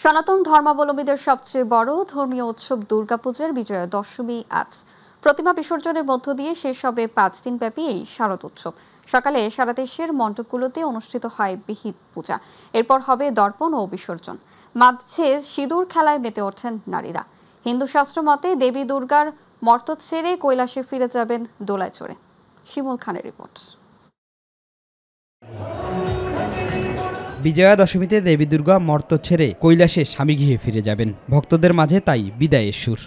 সনাতন ধর্মাবলম্বীদের সবচেয়ে বড় ধর্মীয় উৎসব দুর্গাপূজার বিজয়া দশমী আজ। প্রতিমা বিসর্জনের মধ্য দিয়ে শেষ হবে 5 দিনব্যাপী এই শারদ উৎসব। সকালে সারা দেশের মণ্ডপগুলোতে অনুষ্ঠিত হয় বিহিত পূজা, এরপর হবে দর্পণ ও বিসর্জন। মাঝে সিঁদুর খেলায় মেতে ওঠেন নারীরা। হিন্দু শাস্ত্র মতে দেবী দুর্গার মর্ত ছেড়ে কৈলাসে ফিরে যাবেন দোলায় চড়ে। শিমুল খানের রিপোর্ট। বিজয়া দশমীতে দেবী দুর্গা মর্ত ছেড়ে কৈলাসে স্বামীগৃহে ফিরে যাবেন। ভক্তদের মাঝে তাই বিদায়ের সুর।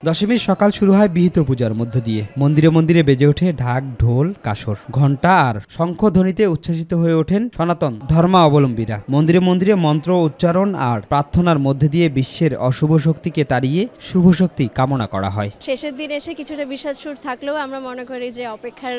দশমীর সকাল শুরু হয় বিহিত পূজার মধ্য দিয়ে। মন্দিরে মন্দিরে বেজে ওঠে ঢাক, ঢোল, কাসর, ঘণ্টা আর শঙ্খধ্বনিতে উচ্ছ্বাসিত হয়ে ওঠেন সনাতন ধর্মাবলম্বীরা। মন্দিরে মন্দিরে মন্ত্র উচ্চারণ আর প্রার্থনার মধ্যে দিয়ে বিশ্বের অশুভ শক্তিকে তাড়িয়ে শুভ শক্তি কামনা করা হয়। শেষের দিন এসে কিছুটা বিষাদ সুর থাকলেও আমরা মনে করি যে অপেক্ষার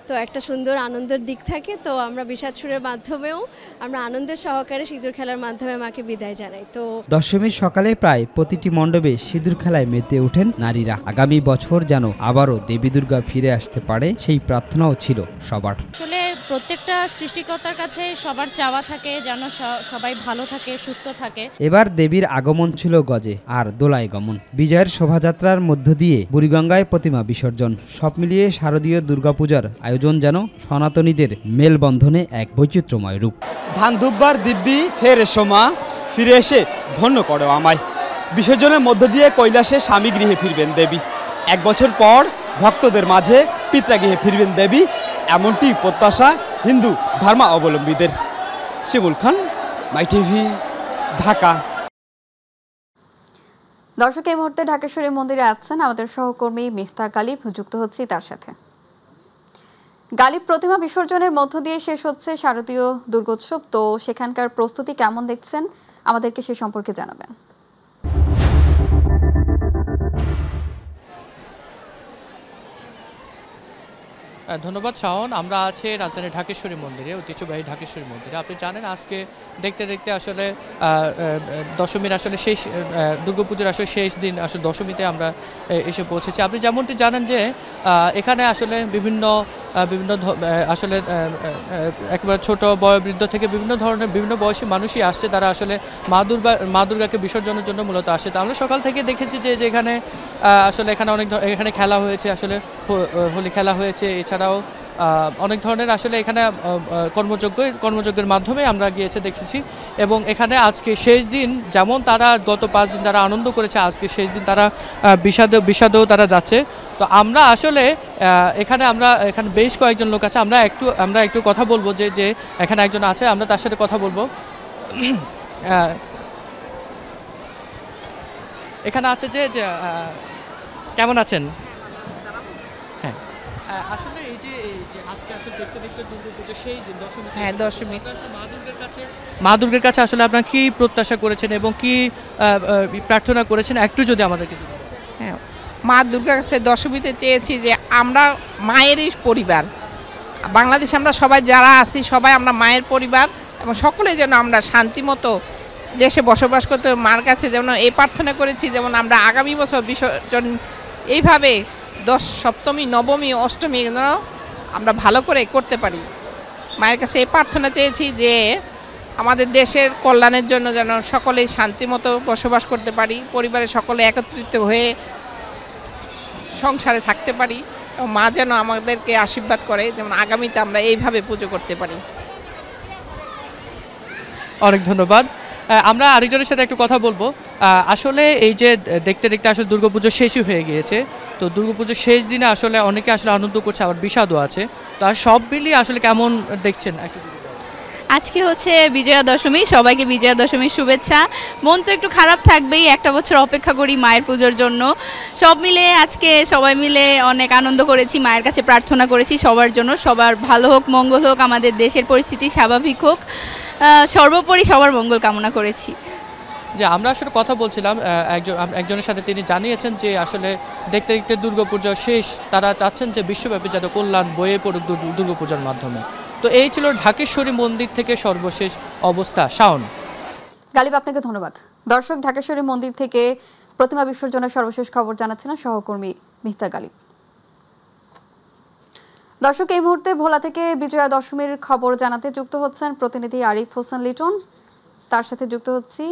তো একটা সুন্দর আনন্দের দিক থাকে, তো আমরা বিষাদ সুরের মাধ্যমেও আমরা আনন্দের সহকারে সিঁদুর খেলার মাধ্যমে মাকে বিদায় জানাই। তো দশমীর সকালে প্রায় প্রতিটি মণ্ডপে সিঁদুর খেলায় মেতে ওঠেন নারীরা। আগামী বছর যেন আবারও দেবী দুর্গা ফিরে আসতে পারে সেই প্রার্থনাও ছিল সবার। আসলে প্রত্যেকটা সৃষ্টিকর্তার কাছে সবার চাওয়া থাকে যেন সবাই ভালো থাকে, সুস্থ থাকে। এবার দেবীর আগমন ছিল গজে আর দোলায় গমন। বিজয়ের শোভাযাত্রার মধ্য দিয়ে বুড়িগঙ্গায় প্রতিমা বিসর্জন। সব মিলিয়ে শারদীয় দুর্গাপূজার আয়োজন যেন সনাতনীদের মেলবন্ধনে এক বৈচিত্র্যময় রূপ। ধান ধুববার দিব্যি ফের এসো মা, ফিরে এসে ধন্য করো আমায়। বিসর্জনের মধ্য দিয়ে কৈলাসে স্বামী গৃহে ফিরবেন দেবী। 1 বছর পর ভক্তদের মাঝে পিতৃগৃহে ফিরবেন দেবী, এমনটি প্রত্যাশা হিন্দু ধর্মাবলম্বীদের। শিমুল খান, মাই টিভি, ঢাকা। দর্শক, এই মুহূর্তে ঢাকেশ্বরী মন্দিরে আছেন আমাদের সহকর্মী মিফতা গালিব, যুক্ত হচ্ছি তার সাথে। গালিব, প্রতিমা বিসর্জনের মধ্য দিয়ে শেষ হচ্ছে শারদীয় দুর্গোৎসব, তো সেখানকার প্রস্তুতি কেমন দেখছেন আমাদেরকে সে সম্পর্কে জানাবেন। ধন্যবাদ শাওন। আমরা আছি রাজধানী ঢাকেশ্বরী মন্দিরে, ঐতিহ্যবাহী ঢাকেশ্বরী মন্দিরে। আপনি জানেন আজকে দেখতে দেখতে আসলে দশমীর আসলে শেষ, দুর্গাপুজোর আসলে শেষ দিন, আসলে দশমীতে আমরা এসে পৌঁছেছি। আপনি যেমনটি জানেন যে এখানে আসলে বিভিন্ন আসলে একেবারে ছোট বয়োবৃদ্ধ থেকে বিভিন্ন ধরনের বিভিন্ন বয়সী মানুষই আসছে, তারা আসলে মা দুর্গাকে বিসর্জনের জন্য মূলত আসে। তো আমরা সকাল থেকে দেখেছি যে এখানে আসলে এখানে খেলা হয়েছে, আসলে হোলি খেলা হয়েছে। এছাড়াও অনেক ধরনের আসলে এখানে কর্মযজ্ঞের মাধ্যমে আমরা গিয়েছে দেখেছি। এবং এখানে আজকে শেষ দিন, যেমন তারা গত 5 দিন তারা আনন্দ করেছে, আজকে শেষ দিন তারা বিষাদেও তারা যাচ্ছে। তো আমরা আসলে এখানে বেশ কয়েকজন লোক আছে, আমরা একটু কথা বলবো যে এখানে একজন আছে, আমরা তার সাথে কথা বলবো। এখানে আছে যে কেমন আছেন? হ্যাঁ, আসলে এই যে আজকে আসলে দেখতে দেখতে দুর্গাপূজা সেই দিন দশমী। হ্যাঁ, দশমী। মা দুর্গার কাছে আসলে আপনারা কি প্রত্যাশা করেছেন এবং কি প্রার্থনা করেছেন, একটু যদি আমাদেরকে। হ্যাঁ, মা দুর্গার কাছে দশমীতে চেয়েছি যে আমরা মায়েরই পরিবার, বাংলাদেশে আমরা সবাই যারা আছি সবাই আমরা মায়ের পরিবার, এবং সকলে যেন আমরা শান্তিমতো দেশে বসবাস করতে মার কাছে যেন এই প্রার্থনা করেছি, যেমন আমরা আগামী বছর বিসর্জন এইভাবে 10, সপ্তমী, নবমী, অষ্টমী যেন আমরা ভালো করে করতে পারি। মায়ের কাছে এই প্রার্থনা চেয়েছি যে আমাদের দেশের কল্যাণের জন্য যেন সকলেই শান্তিমতো বসবাস করতে পারি, পরিবারের সকলে একত্রিত হয়ে সংসারে থাকতে পারি, এবং মা যেন আমাদেরকে আশীর্বাদ করে, যেমন আগামীতে আমরা এইভাবে পুজো করতে পারি। অনেক ধন্যবাদ। আমরা আরেকজনের সাথে একটু কথা বলবো। আসলে এই যে দেখতে দেখতে আসলে দুর্গাপুজো শেষই হয়ে গিয়েছে, তো দুর্গাপুজোর শেষ দিনে আসলে অনেকে আসলে আনন্দ করছে, আবার বিষাদও আছে। তো সব মিলিয়ে আসলে কেমন দেখছেন? আজকে হচ্ছে বিজয়া দশমী, সবাইকে বিজয়া দশমীর শুভেচ্ছা। মন তো একটু খারাপ থাকবেই, একটা বছর অপেক্ষা করি মায়ের পুজোর জন্য। সব মিলে আজকে সবাই মিলে অনেক আনন্দ করেছি, মায়ের কাছে প্রার্থনা করেছি সবার জন্য, সবার ভালো হোক, মঙ্গল হোক, আমাদের দেশের পরিস্থিতি স্বাভাবিক হোক, সর্বোপরি সবার মঙ্গল কামনা করেছি। যে আমরা আসলে কথা বলছিলাম একজনের সাথে, তিনি জানিয়েছেন যে আসলে দেখতে দেখতে দুর্গাপূজা শেষ, তারা চাচ্ছেন যে বিশ্বব্যাপী যাতে কল্যাণ বয়ে পড়ুক দুর্গাপূজার মাধ্যমে। তো এই ছিল ঢাকেশ্বরী মন্দির থেকে সর্বশেষ অবস্থা। শাওন। গালিব, আপনাকে ধন্যবাদ। দর্শক, ঢাকেশ্বরী মন্দির থেকে প্রতিমা বিসর্জনের সর্বশেষ খবর জানাচ্ছিলেন সহকর্মী মিফতা গালিব। দর্শক, এই মুহূর্তে ভোলা থেকে বিজয়া দশমীর খবর জানাতে যুক্ত হচ্ছেন প্রতিনিধি আরিফ হোসেন লিটন। তার সাথে যুক্ত হচ্ছি।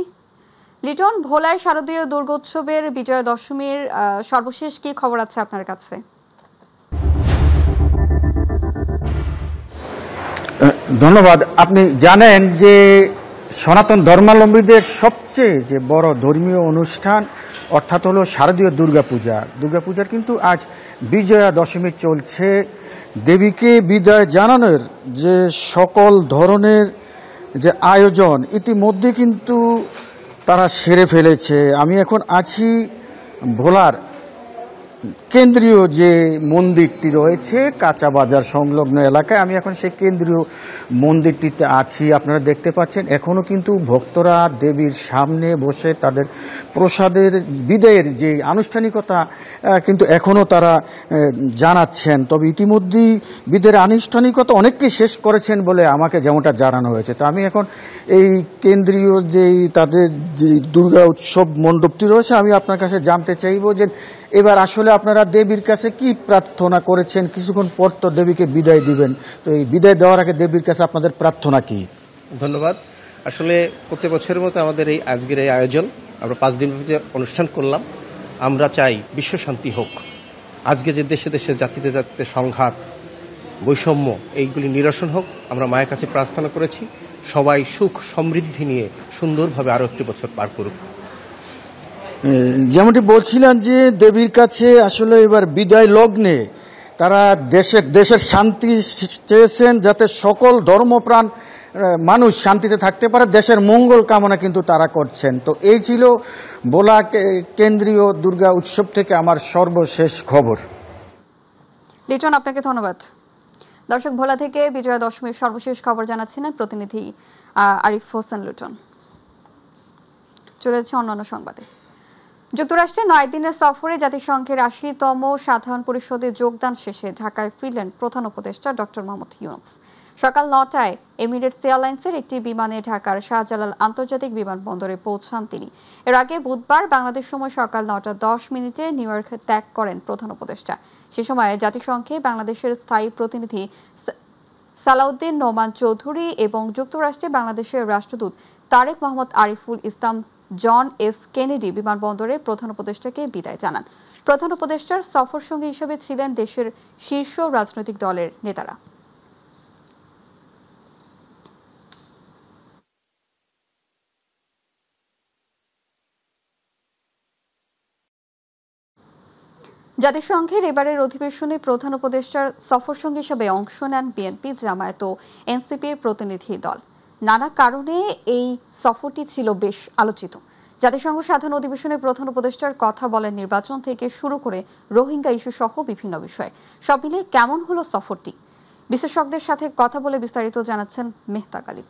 লিটন, ভোলায় শারদীয় দুর্গোৎসবের বিজয়া দশমীর সর্বশেষ কি খবর আছে আপনার কাছে? ধন্যবাদ। আপনি জানেন যে সনাতন ধর্মাবলম্বীদের সবচেয়ে যে বড় ধর্মীয় অনুষ্ঠান অর্থাৎ হলো শারদীয় দুর্গাপূজা। দুর্গাপূজার কিন্তু আজ বিজয়া দশমী চলছে। দেবীকে বিদায় জানানোর যে সকল ধরনের যে আয়োজন ইতিমধ্যে কিন্তু তারা সেরে ফেলেছে। আমি এখন আছি ভোলার কেন্দ্রীয় যে মন্দিরটি রয়েছে কাঁচা বাজার সংলগ্ন এলাকায়। আমি এখন সেই কেন্দ্রীয় মন্দিরটিতে আছি। আপনারা দেখতে পাচ্ছেন এখনও কিন্তু ভক্তরা দেবীর সামনে বসে তাদের প্রসাদের বিদায়ের যে আনুষ্ঠানিকতা কিন্তু এখনও তারা জানাচ্ছেন। তবে ইতিমধ্যেই বিদায়ের আনুষ্ঠানিকতা অনেককেই শেষ করেছেন বলে আমাকে যেমনটা জানানো হয়েছে। তো আমি এখন এই কেন্দ্রীয় যেই তাদের যে দুর্গা উৎসব মণ্ডপটি রয়েছে আমি আপনার কাছে জানতে চাইব যে এবার আসলে আপনারা দেবীর কাছে কি প্রার্থনা করেছেন? কিছুক্ষণ পর তো দেবীকে বিদায় দিবেন, তো এই বিদায় দেওয়ার আগে দেবীর কাছে আপনাদের প্রার্থনা কি? ধন্যবাদ। আসলে প্রতি বছরের মতো আমাদের এই আজকের এই আয়োজন আমরা 5 দিন অনুষ্ঠান করলাম। আমরা চাই বিশ্ব শান্তি হোক। আজকে যে দেশে দেশে জাতিতে জাতিতে সংঘাত বৈষম্য এইগুলি নিরসন হোক আমরা মায়ের কাছে প্রার্থনা করেছি। সবাই সুখ সমৃদ্ধি নিয়ে সুন্দরভাবে আরো একটি বছর পার করুক। যেমনটি বলছিলেন যে দেবীর কাছে আসলে এবার বিদায় লগ্নে তারা দেশের শান্তি চেয়েছেন, যাতে সকল ধর্মপ্রাণ মানুষ শান্তিতে থাকতে পারে, দেশের মঙ্গল কামনা কিন্তু তারা করছেন। তো এই ছিল ভোলা কেন্দ্রীয় দুর্গা উৎসব থেকে আমার সর্বশেষ খবর। লিটন, আপনাকে ধন্যবাদ। দর্শক, ভোলা থেকে বিজয়া দশমীর সর্বশেষ খবর জানাচ্ছিলেন প্রতিনিধি আরিফ হোসেন লিটন। চলে যাচ্ছে অন্যান্য সংবাদে। যুক্তরাষ্ট্রে 9 দিনের সফরে জাতিসংঘের 80তম সাধারণ পরিষদে যোগদান শেষে ঢাকায় ফিরলেন প্রধান উপদেষ্টা ডক্টর মোহাম্মদ ইউনূস। সকাল 9টায় এমিরেটস এয়ারলাইন্সের একটি বিমানে ঢাকার শাহজালাল আন্তর্জাতিক বিমানবন্দরে পৌঁছান তিনি। এর আগে বুধবার বাংলাদেশ সময় সকাল 9:10 নিউ ইয়র্ক ত্যাগ করেন প্রধান উপদেষ্টা। সে সময় জাতিসংঘে বাংলাদেশের স্থায়ী প্রতিনিধি সালাউদ্দিন নোমান চৌধুরী এবং যুক্তরাষ্ট্রে বাংলাদেশের রাষ্ট্রদূত Tarique Mohammad Ariful Islam John F Kennedy বিমানবন্দরে প্রধান উপদেষ্টাকে বিদায় জানান। প্রধান উপদেষ্টার সফর সঙ্গী হিসেবে ছিলেন দেশের শীর্ষ রাজনৈতিক দলের নেতারা। জাতিসংঘের এবারের অধিবেশনে প্রধান উপদেষ্টার সফর সঙ্গী হিসেবে অংশ নেন বিএনপি, জামায়াত ও এনসিপির প্রতিনিধি দল। নানা কারণে এই সফরটি ছিল বেশ আলোচিত। জাতিসংঘ সাধারণ অধিবেশনে প্রধান উপদেষ্টার কথা বলেন নির্বাচন থেকে শুরু করে রোহিঙ্গা ইস্যু সহ বিভিন্ন বিষয়ে। সব মিলিয়ে কেমন হলো সফরটি? বিশেষজ্ঞদের সাথে কথা বলে বিস্তারিত জানাচ্ছেন মেহতা গালিব।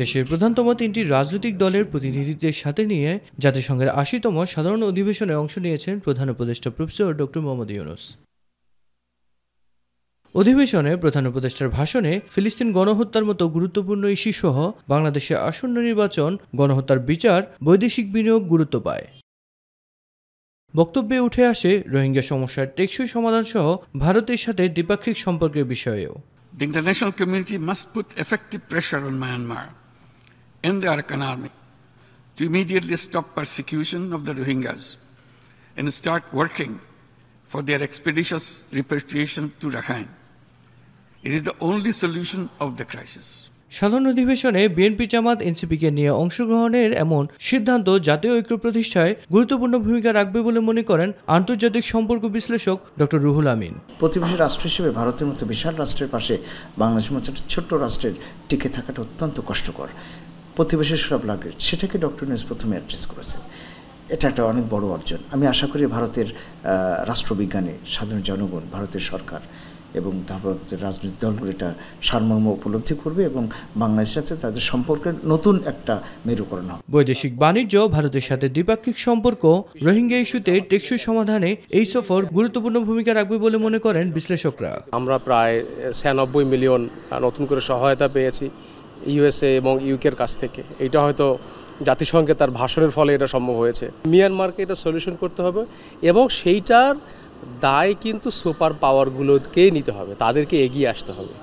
দেশের প্রধানতম 3টি রাজনৈতিক দলের প্রতিনিধিদের সাথে নিয়ে জাতিসংঘের 80তম সাধারণ অধিবেশনে অংশ নিয়েছেন প্রধান উপদেষ্টা প্রফেসর ডক্টর মোহাম্মদ ইউনূস। অধিবেশনে প্রধান উপদেষ্টার ভাষণে ফিলিস্তিন গণহত্যার মতো গুরুত্বপূর্ণ ইস্যু সহ বাংলাদেশে আসন্ন নির্বাচন, গণহত্যার বিচার, বৈদেশিক বিনিয়োগ গুরুত্ব পায়। বক্তব্যে উঠে আসে রোহিঙ্গা সমস্যার টেকসই সমাধান সহ ভারতের সাথে দ্বিপাক্ষিক সম্পর্কের বিষয়েও। The international community must put effective pressure on Myanmar and the Arakan army to immediately stop persecution of the Rohingyas and start working for their expeditious repatriation to Rakhine. It is the only solution of the crisis. সাধারণ অধিবেশনে BNP, জামাত, এনসিপিকে নিয়ে অংশগ্রহণের এমন সিদ্ধান্ত জাতীয় ঐক্য প্রতিষ্ঠায় গুরুত্বপূর্ণ ভূমিকা রাখবে বলে মনে করেন আন্তর্জাতিক সম্পর্ক বিশ্লেষক ডক্টর রুহুল আমিন। প্রতিবেশী রাষ্ট্র হিসেবে ভারতের মতো বিশাল রাষ্ট্রের পাশে বাংলাদেশের মতো একটা ছোট্ট রাষ্ট্রের টিকে থাকাটা অত্যন্ত কষ্টকর। প্রতিবেশীর সব লাগে, সেটাকে ডক্টর ইউনূস প্রথমে অ্যাড্রেস করেছেন। এটা একটা অনেক বড় অর্জন। আমি আশা করি ভারতের রাষ্ট্রবিজ্ঞানী, সাধারণ জনগণ, ভারতের সরকার এবং তারপর রাজনৈতিক দলগুলো এটা সারমর্ম উপলব্ধি করবে এবং বাংলাদেশের সাথে তাদের সম্পর্কের নতুন একটা মেরুকরণ হবে। বৈদেশিক বাণিজ্য, ভারতের সাথে দ্বিপাক্ষিক সম্পর্ক, রোহিঙ্গা ইস্যুতে টেকসই সমাধানে এই সফর গুরুত্বপূর্ণ ভূমিকা রাখবে বলে মনে করেন বিশ্লেষকরা। আমরা প্রায় 96 মিলিয়ন নতুন করে সহায়তা পেয়েছি ইউএসএ এবং ইউকের কাছ থেকে। এটা হয়তো জাতিসংঘে তার ভাষণের ফলে এটা সম্ভব হয়েছে। মিয়ানমারকে এটা সলিউশন করতে হবে এবং সেইটার দায় কিন্তু সুপার পাওয়ারগুলোকেই নিতে হবে, তাদেরকে এগিয়ে আসতে হবে।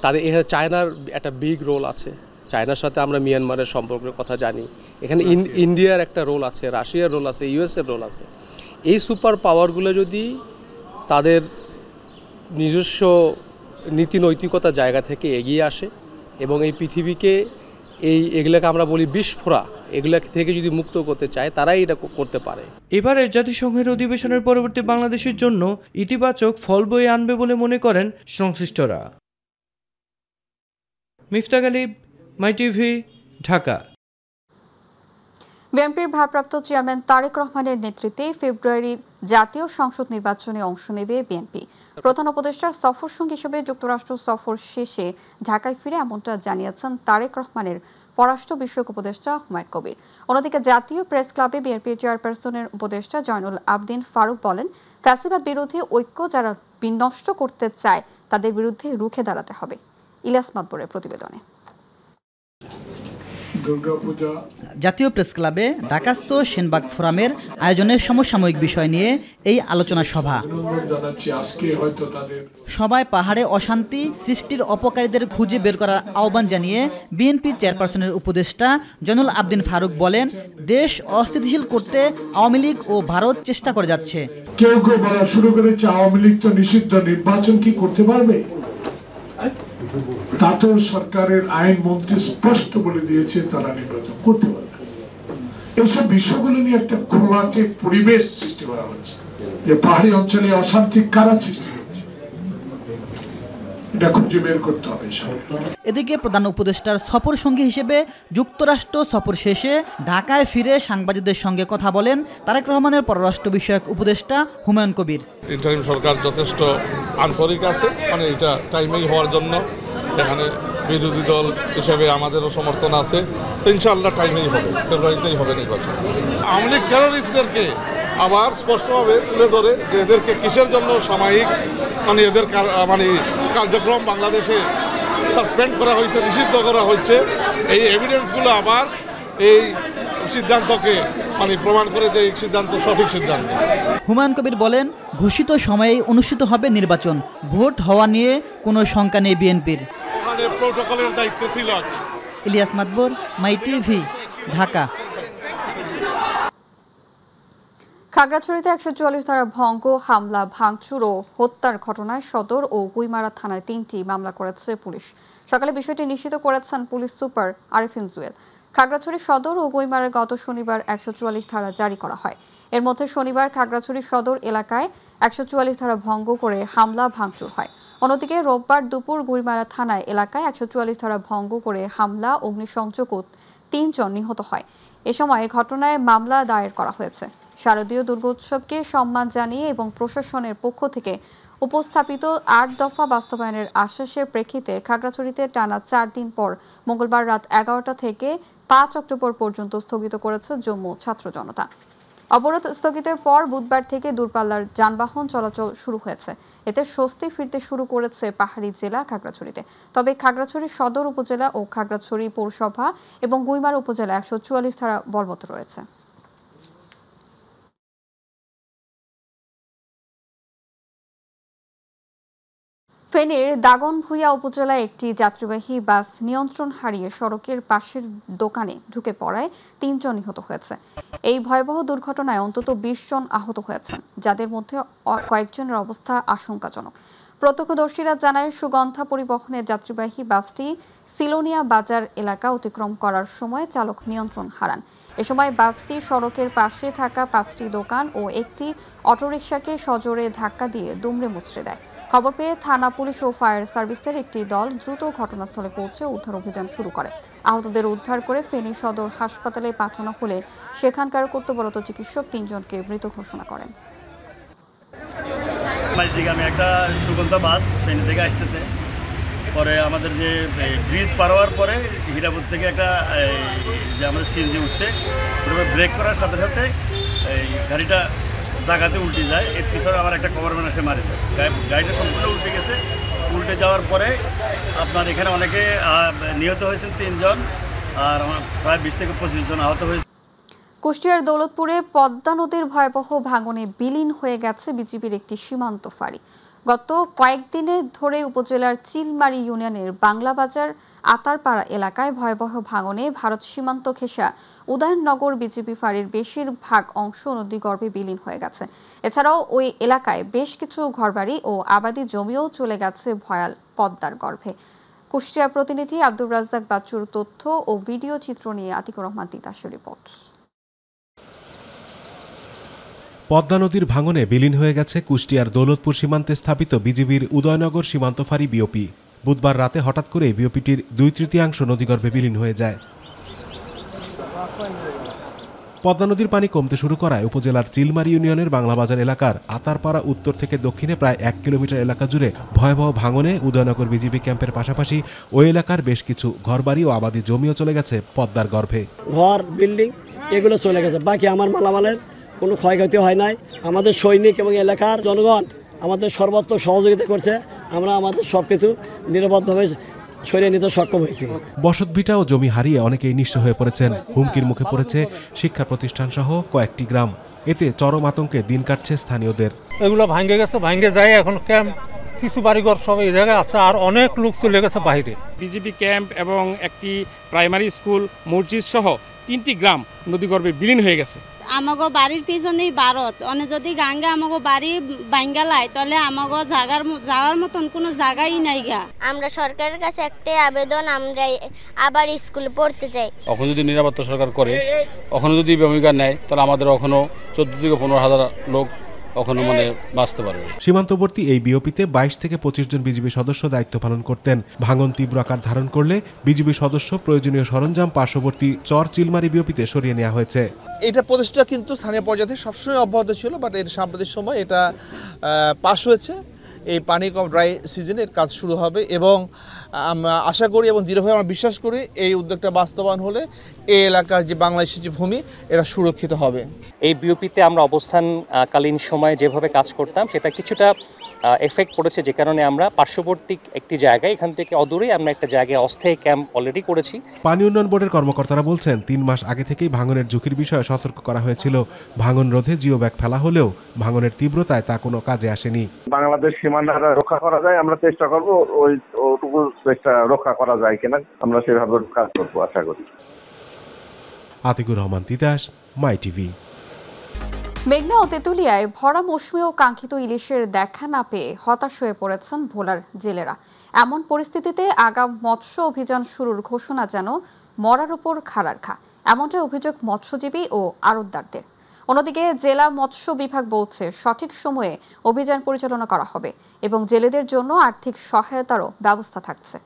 তাদের এখানে চায়নার একটা বিগ রোল আছে, চায়নার সাথে আমরা মিয়ানমারের সম্পর্কের কথা জানি, এখানে ইন্ডিয়ার একটা রোল আছে, রাশিয়ার রোল আছে, ইউএসের রোল আছে। এই সুপার পাওয়ারগুলো যদি তাদের নিজস্ব নীতি নৈতিকতা জায়গা থেকে এগিয়ে আসে এবং এই পৃথিবীকে এগুলোকে আমরা বলি বিস্ফোরা, এগুলা থেকে যদি মুক্ত করতে চায় তারাই এটা করতে পারে। এবারে জাতিসংঘের অধিবেশনের পরবর্তী বাংলাদেশের জন্য ইতিবাচক ফল বয়ে আনবে বলে মনে করেন সংশ্লিষ্টরা। মিফতা গালিব, মাই টিভি, ঢাকা। বিএনপির ভারপ্রাপ্ত চেয়ারম্যান তারেক রহমানের নেতৃত্বে ফেব্রুয়ারির জাতীয় সংসদ নির্বাচনে অংশ নেবে বিএনপি। প্রধান উপদেষ্টার সফর সঙ্গী হিসেবে যুক্তরাষ্ট্র সফর শেষে ঢাকায় ফিরে এমনটা জানিয়েছেন তারেক রহমানের পররাষ্ট্র বিষয়ক উপদেষ্টা হুমায়ুন কবির। অন্যদিকে জাতীয় প্রেস ক্লাবে বিএনপির চেয়ারপারসনের উপদেষ্টা জয়নুল আবদিন ফারুক বলেন, ফ্যাসিবাদ বিরোধী ঐক্য যারা বিনষ্ট করতে চায় তাদের বিরুদ্ধে রুখে দাঁড়াতে হবে। ইলিয়াস মাতবরের প্রতিবেদনে। জাতীয় প্রেস ক্লাবে ঢাকাস্থ সেনবাগ ফোরামের আয়োজনের সমসাময়িক বিষয় নিয়ে এই আলোচনা সভা। সবাই পাহাড়ে অশান্তি সৃষ্টির অপকারীদের খুঁজে বের করার আহ্বান জানিয়ে বিএনপি চেয়ারপারসনের উপদেষ্টা জয়নুল আবদিন ফারুক বলেন, দেশ অস্থিতিশীল করতে আওয়ামী লীগ ও ভারত চেষ্টা করে যাচ্ছে। কেউ কেউ বলা শুরু করেছে আওয়ামী লীগ তো নিষিদ্ধ, নির্বাচন কি করতে পারবে? তাতেও সরকারের আইন মন্ত্রী স্পষ্ট বলে দিয়েছে তারা নির্বাচন করতে পারবে। এইসব বিষয়গুলো নিয়ে একটা খোলাটে পরিবেশ সৃষ্টি করা হচ্ছে যে পাহাড়ি অঞ্চলে অশান্তি কারা সৃষ্টি হচ্ছে, এটা খুঁজে বের করতে হবে। এদিকে প্রধান উপদেষ্টার সফর সঙ্গী হিসেবে যুক্তরাষ্ট্র সফর শেষে ঢাকায় ফিরে সাংবাদিকদের সঙ্গে কথা বলেন তারেক রহমানের পররাষ্ট্র বিষয়ক উপদেষ্টা হুমায়ুন কবির। ইন্টারিম সরকার যথেষ্ট আন্তরিক আছে, মানে এটা টাইমেই হওয়ার জন্য এখানে বিরোধী দল হিসেবে আমাদেরও সমর্থন আছে, তো ইনশাআল্লাহ টাইমেই হবে, ফেব্রুয়ারিতেই হবে নির্বাচন। আওয়ামী লীগ টেররিস্টদেরকে আবার স্পষ্টভাবে তুলে ধরে যে এদেরকে কিসের জন্য সাময়িক মানে এদের কার্যক্রম বাংলাদেশে সাসপেন্ড করা হয়েছে, নিষিদ্ধ করা হচ্ছে, এই এভিডেন্সগুলো আবার এই সিদ্ধান্তকে প্রমাণ করে যে এই সিদ্ধান্ত সঠিক সিদ্ধান্ত। হুমায়ুন কবির বলেন, ঘোষিত সময়েই অনুষ্ঠিত হবে নির্বাচন, ভোট হওয়া নিয়ে কোনো শঙ্কা নেই বিএনপির। প্রোটোকলের দায়িত্ব ছিল। ইলিয়াস মাতবর, মাই টিভি, ঢাকা। খাগড়াছড়িতে 144 ধারা ভঙ্গ, হামলা, ভাঙচুর ও হত্যার ঘটনায় সদর ও গুইমারা থানায় 3টি মামলা করেছে পুলিশ। সকালে বিষয়টি নিশ্চিত করেছেন পুলিশ সুপার আরিফিন জুয়েল। খাগড়াছড়ি সদর ও গুইমারায় গত শনিবার 144 ধারা জারি করা হয়। এর মধ্যে শনিবার খাগড়াছড়ি সদর এলাকায় 144 ধারা ভঙ্গ করে হামলা ভাঙচুর হয়। অন্যদিকে রোববার দুপুর গুইমারা থানায় এলাকায় 144 ধারা ভঙ্গ করে হামলা, অগ্নিসংযোগ ও 3 জন নিহত হয়। এ সময় ঘটনায় মামলা দায়ের করা হয়েছে। শারদীয় দুর্গোৎসবকে সম্মান জানিয়ে এবং প্রশাসনের পক্ষ থেকে উপস্থাপিত 8 দফা বাস্তবায়নের আশ্বাসের প্রেক্ষিতে খাগড়াছড়িতে টানা 4 দিন পর মঙ্গলবার রাত 11টা থেকে 5 অক্টোবর পর্যন্ত স্থগিত করেছে জম্মু ছাত্র জনতা। অবরোধ স্থগিতের পর বুধবার থেকে দূরপাল্লার যানবাহন চলাচল শুরু হয়েছে। এতে স্বস্তি ফিরতে শুরু করেছে পাহাড়ি জেলা খাগড়াছড়িতে। তবে খাগড়াছড়ি সদর উপজেলা ও খাগড়াছড়ি পৌরসভা এবং গুইমারা উপজেলা 144 ধারা বলবৎ রয়েছে। ফেনীর দাগনভূঞা উপজেলায় একটি যাত্রীবাহী বাস নিয়ন্ত্রণ হারিয়ে সড়কের পাশের দোকানে ঢুকে পড়ায় 3 জন নিহত হয়েছে। এই ভয়াবহ দুর্ঘটনায় অন্তত 20 জন আহত হয়েছেন, যাদের মধ্যে কয়েকজনের অবস্থা আশঙ্কাজনক। প্রত্যক্ষদর্শীরা জানায়, সুগন্ধা পরিবহনের যাত্রীবাহী বাসটি সিলোনিয়া বাজার এলাকা অতিক্রম করার সময় চালক নিয়ন্ত্রণ হারান। এ সময় বাসটি সড়কের পাশে থাকা 5টি দোকান ও একটি অটোরিকশাকে সজোরে ধাক্কা দিয়ে দুমড়ে মুচড়ে দেয়। খবর পেয়ে থানা পুলিশ ও ফায়ার সার্ভিসের একটি দল দ্রুত ঘটনাস্থলে পৌঁছে উদ্ধার অভিযান শুরু করে। আহতদের উদ্ধার করে ফেনী সদর হাসপাতালে পাঠানো হলে সেখানকার কর্তব্যরত চিকিৎসক 3 জনকে মৃত ঘোষণা করেন। আমি একটা সুগন্ধা বাস ফেনী থেকে আসতেছে, পরে আমাদের যে ব্রিজ পার হওয়ার পরে হীরাপুর থেকে একটা যে আমাদের সিএনজি উঠছে, ব্রেক করার সাথে সাথে এই গাড়িটা জায়গাতে উল্টে যায়। এর পিছনে আমার একটা কভারম্যান এসে মারি দেয়, গাড়িটা সম্পূর্ণ উল্টে গেছে। উল্টে যাওয়ার পরে আপনার এখানে অনেকে নিহত হয়েছেন 3 জন, আর প্রায় 20 থেকে 25 জন আহত হয়েছে। কুষ্টিয়ার দৌলতপুরে পদ্মা নদীর ভয়াবহ ভাঙনে বিলীন হয়ে গেছে বিজিবির একটি সীমান্ত ফাঁড়ি। গত কয়েকদিনে ধরে উপজেলার চিলমারি ইউনিয়নের বাংলাবাজার আতারপাড়া এলাকায় ভয়াবহ ভাঙনে ভারত সীমান্ত ঘেঁষা উদয়ননগর বিজিবি ফাঁড়ির বেশিরভাগ অংশ নদীগর্ভে বিলীন হয়ে গেছে। এছাড়াও ওই এলাকায় বেশ কিছু ঘরবাড়ি ও আবাদি জমিও চলে গেছে ভয়াল পদ্মার গর্ভে। কুষ্টিয়া প্রতিনিধি আব্দুর রাজ্জাক বাচ্চুর তথ্য ও ভিডিও চিত্র নিয়ে আতিকুর রহমান তিতাসের রিপোর্ট। পদ্মা নদীর ভাঙনে বিলীন হয়ে গেছে কুষ্টিয়ার দৌলতপুর সীমান্তে স্থাপিত বিজিবির উদয়নগর সীমান্ত ফাঁড়ি বিওপি। বুধবার রাতে হঠাৎ করে বিওপিটির 2/3 নদীগর্ভে বিলীন হয়ে যায়। পদ্মা নদীর পানি কমতে শুরু করায় উপজেলার চিলমারি ইউনিয়নের বাংলাবাজার এলাকার আতারপাড়া উত্তর থেকে দক্ষিণে প্রায় 1 কিলোমিটার এলাকা জুড়ে ভয়াবহ ভাঙনে উদয়নগর বিজিবি ক্যাম্পের পাশাপাশি ওই এলাকার বেশ কিছু ঘরবাড়ি ও আবাদি জমিও চলে গেছে পদ্মার গর্ভে। ঘর বিল্ডিং এগুলো চলে গেছে, বাকি আমার মালামালের কোনো ক্ষয়ক্ষতি হয় নাই। আমাদের সৈনিক এবং এলাকার জনগণ আমাদের সর্বাত্মক সহযোগিতা করছে, আমরা আমাদের সবকিছু নিরাপদভাবে সরিয়ে নিতে সক্ষম হয়েছি। বসতভিটা ও জমি হারিয়ে অনেকেই নিঃস্ব হয়ে পড়েছেন। হুমকির মুখে পড়েছে শিক্ষা প্রতিষ্ঠান সহ কয়েকটি গ্রাম। এতে চরম আতঙ্কে দিন কাটছে স্থানীয়দের। এগুলো ভাঙ্গে গেছে, ভাঙ্গে যায় এখন ক্যাম্প, কিছু বাড়িঘর সব এই জায়গায় আছে, আর অনেক লোক চলে গেছে বাইরে। বিজিবি ক্যাম্প এবং একটি প্রাইমারি স্কুল, মসজিদ সহ 3টি গ্রাম নদীগর্ভে বিলীন হয়ে গেছে। আমাগো বাড়ির পিছনেই ভারত, অনে যদি গাঙ্গা আমাগো বাড়ি বাঙ্গালায় তাহলে আমাগো যাওয়ার মতন কোনো জায়গাই নাই গা। আমরা সরকারের কাছে একটাই আবেদন, আমরা আবার স্কুলে পড়তে চাই। এখন যদি নিরাপত্তা সরকার করে, ওখানে যদি ভূমিকা নেয়, তাহলে আমাদের ওখানেও 14 থেকে 15,000 লোক ওখানে বাঁচতে পারবে। সীমান্তবর্তী এই বিওপিতে 22 থেকে 25 জন বিজিবি সদস্য দায়িত্ব পালন করতেন। ভাঙন তীব্র আকার ধারণ করলে বিজিবি সদস্য প্রয়োজনীয় সরঞ্জাম পার্শ্ববর্তী চর চিলমারি বিওপিতে সরিয়ে নেওয়া হয়েছে। এটা প্রচেষ্টা কিন্তু স্থানীয় পর্যায়ে সবসময় অব্যাহত ছিল, বাট এর সাম্প্রতিক সময় এটা পাস হয়েছে। এই পানি কম ড্রাই সিজনের কাজ শুরু হবে এবং আশা করি এবং দৃঢ়ভাবে আমরা বিশ্বাস করি এই উদ্যোগটা বাস্তবায়ন হলে এই এলাকার যে বাংলাদেশের যে ভূমি এটা সুরক্ষিত হবে। এই বিওপিতে আমরা অবস্থানকালীন সময়ে যেভাবে কাজ করতাম সেটা কিছুটা এফেক্ট পড়েছে, যে কারণে আমরা পার্শ্ববর্তী একটি জায়গায় এখান থেকে অদূরে আমরা একটা জায়গায় অস্থায়ী ক্যাম্প অলরেডি করেছি। পানি উন্নয়ন বোর্ডের কর্মকর্তারা বলছেন 3 মাস আগে থেকেই ভাঙনের ঝুঁকির বিষয়ে সতর্ক করা হয়েছিল। ভাঙন রোধে জিও ব্যাগ ফেলা হলেও ভাঙনের তীব্রতায় তা কোনো কাজে আসেনি। বাংলাদেশ সীমানা রক্ষা করা যায়, আমরা চেষ্টা করব ওইটুকু চেষ্টা রক্ষা করা যায় কিনা আমরা সেভাবে কাজ করবো আশা করি। আতিকুর রহমান তিতাস, মাই টিভি। মেঘনা ও তেঁতুলিয়ায় ভরা মৌসুমেও কাঙ্ক্ষিত ইলিশের দেখা না পেয়ে হতাশ হয়ে পড়েছেন ভোলার জেলেরা। এমন পরিস্থিতিতে আগাম মৎস্য অভিযান শুরুর ঘোষণা যেন মরার উপর খাড়ার ঘা, এমনটাই অভিযোগ মৎস্যজীবী ও আড়তদারদের। অন্যদিকে জেলা মৎস্য বিভাগ বলছে সঠিক সময়ে অভিযান পরিচালনা করা হবে এবং জেলেদের জন্য আর্থিক সহায়তারও ব্যবস্থা থাকছে।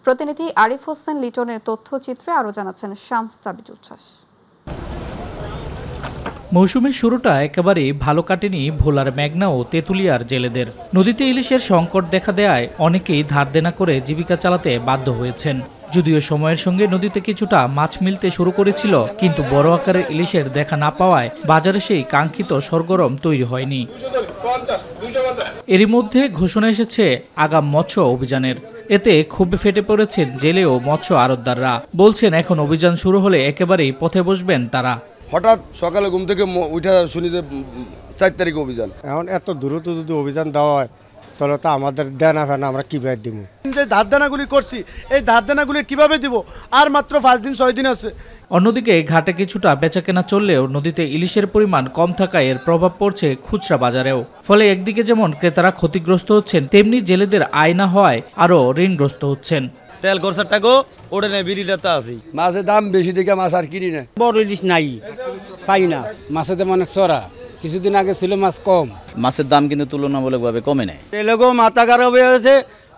প্রতিনিধি আরিফ হোসেন লিটনের তথ্যচিত্রে আরও জানাচ্ছেন শামস তাবিজ উচ্ছ্বাস। মৌসুমের শুরুটা একেবারেই ভালো কাটেনি ভোলার মেঘনা ও তেঁতুলিয়ার জেলেদের। নদীতে ইলিশের সংকট দেখা দেয়ায় অনেকেই ধার দেনা করে জীবিকা চালাতে বাধ্য হয়েছেন। যদিও সময়ের সঙ্গে নদীতে কিছুটা মাছ মিলতে শুরু করেছিল, কিন্তু বড় আকারের ইলিশের দেখা না পাওয়ায় বাজারে সেই কাঙ্ক্ষিত সরগরম তৈরি হয়নি। এরই মধ্যে ঘোষণা এসেছে আগাম মৎস্য অভিযানের। এতে ক্ষোভে ফেটে পড়েছেন জেলে ও মৎস্য আড়তদাররা। বলছেন এখন অভিযান শুরু হলে একেবারেই পথে বসবেন তারা। হঠাৎ সকালে ঘুম থেকে উঠে শুনি যে 4 তারিখে অভিযান। এখন এত দ্রুত যদি অভিযান দেওয়া হয় তাহলে তো আমাদের দেনা ফেনা আমরা কীভাবে দিব? যে ধার দেনাগুলি করছি এই ধার দেনাগুলি কীভাবে দিব? আর মাত্র 5 দিন 6 দিন আছে। অন্যদিকে ঘাটে কিছুটা বেচাকেনা চললেও নদীতে ইলিশের পরিমাণ কম থাকায় এর প্রভাব পড়ছে খুচরা বাজারেও। ফলে একদিকে যেমন ক্রেতারা ক্ষতিগ্রস্ত হচ্ছেন, তেমনি জেলেদের আয় না হওয়ায় আরও ঋণগ্রস্ত হচ্ছেন। তেল খরচার টাকাও ওটা নেই, বিড়িটা তো আছে। মাছের দাম বেশি দেখে মাছ আর কিনি না। বড় ইলিশ নাই, পাই না। মাছের দাম অনেক চড়া, কিছুদিন আগে ছিল মাছ কম। মাছের দাম কিন্তু তুলনামূলকভাবে কমে নেয়। তেলেগো মাথা খারাপ হয়ে গেছে,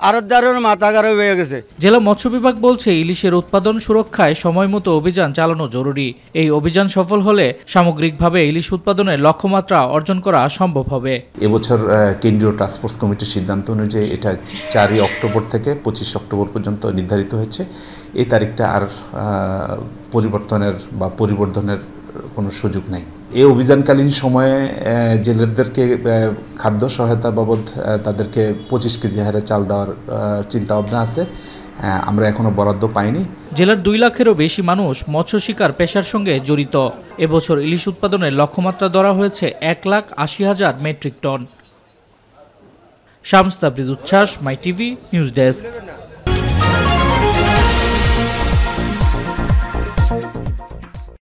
আড়তদারের মাথা খারাপ হয়ে গেছে। জেলা মৎস্য বিভাগ বলছে ইলিশের উৎপাদন সুরক্ষায় সময় মতো অভিযান চালানো জরুরি। এই অভিযান সফল হলে সামগ্রিকভাবে ইলিশ উৎপাদনের লক্ষ্যমাত্রা অর্জন করা সম্ভব হবে। এবছর কেন্দ্রীয় টাস্কফোর্স কমিটির সিদ্ধান্ত অনুযায়ী এটা 4 অক্টোবর থেকে 25 অক্টোবর পর্যন্ত নির্ধারিত হয়েছে। এই তারিখটা আর পরিবর্তনের বা পরিবর্ধনের কোনো সুযোগ নেই। এই অভিযানকালীন সময়ে জেলেদেরকে খাদ্য সহায়তা বাবদ তাদেরকে 25 কেজি হারে চাল দেওয়ার চিন্তাভাবনা আছে। আমরা এখনো বরাদ্দ পাইনি। জেলার 2 লাখেরও বেশি মানুষ মৎস্য শিকার পেশার সঙ্গে জড়িত। এবছর ইলিশ উৎপাদনের লক্ষ্যমাত্রা ধরা হয়েছে 1,80,000 মেট্রিক টন। শামস তাবরিজ উচ্ছ্বাস, মাই টিভি নিউজ ডেস্ক।